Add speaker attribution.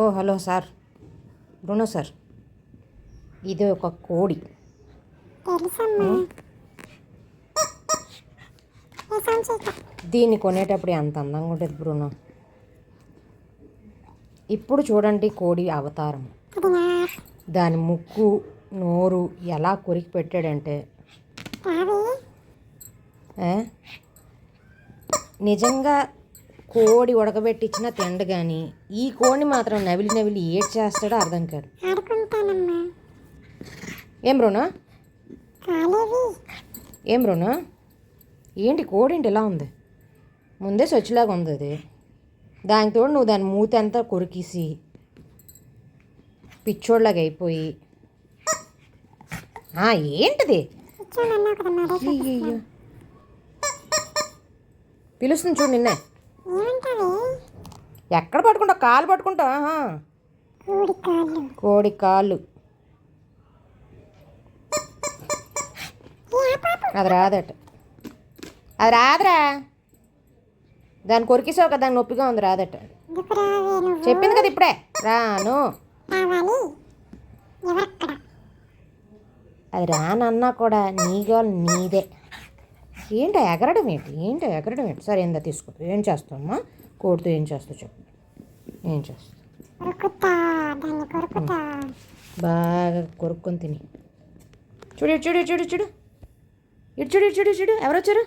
Speaker 1: ఓ hello sir, Bruno sir, ఇది ఒక కోడి. దీన్ని కొనేటప్పుడు ఎంత అందంగా ఉంటుంది బ్రూనో. ఇప్పుడు చూడండి కోడి అవతారం. దాని ముక్కు నోరు ఎలా కొరికి పెట్టాడంటే నిజంగా కోడి ఉడకబెట్టించిన తిండు కానీ ఈ కోడిని మాత్రం నవిలి నవిలి ఏడ్ చేస్తాడో అర్థం కాదు. ఏం బ్రోనా ఏం బ్రోనా ఏంటి కోడి ఏంటి ఇలా ఉంది? ముందే స్వచ్ఛలాగా ఉంది అది. దానికి తోడు నువ్వు దాని మూతి అంతా కొరికేసి పిచ్చోళ్ళగా అయిపోయి ఏంటిది పిలుస్తుంది చూడు నిన్నే. ఎక్కడ పట్టుకుంటావు? కాలు పట్టుకుంటావు. కోడి కాళ్ళు అది రాదట. అది రాదురా. దాన్ని కొరికేసావు కదా, దాని నొప్పిగా ఉంది, రాదట. చెప్పింది కదా ఇప్పుడే రాను. అది రానన్నా కూడా నీగా నీదే. ఏంటో ఎగరడం ఏంటి? సరే ఏందా తీసుకో. ఏం చేస్తావమ్మా కోడితో? ఏం చేస్తావు చెప్పు. ఏం చేస్తావు? బాగా కొరుక్కొని తిని చూడు. ఇటు చూడు. ఎవరొచ్చారు?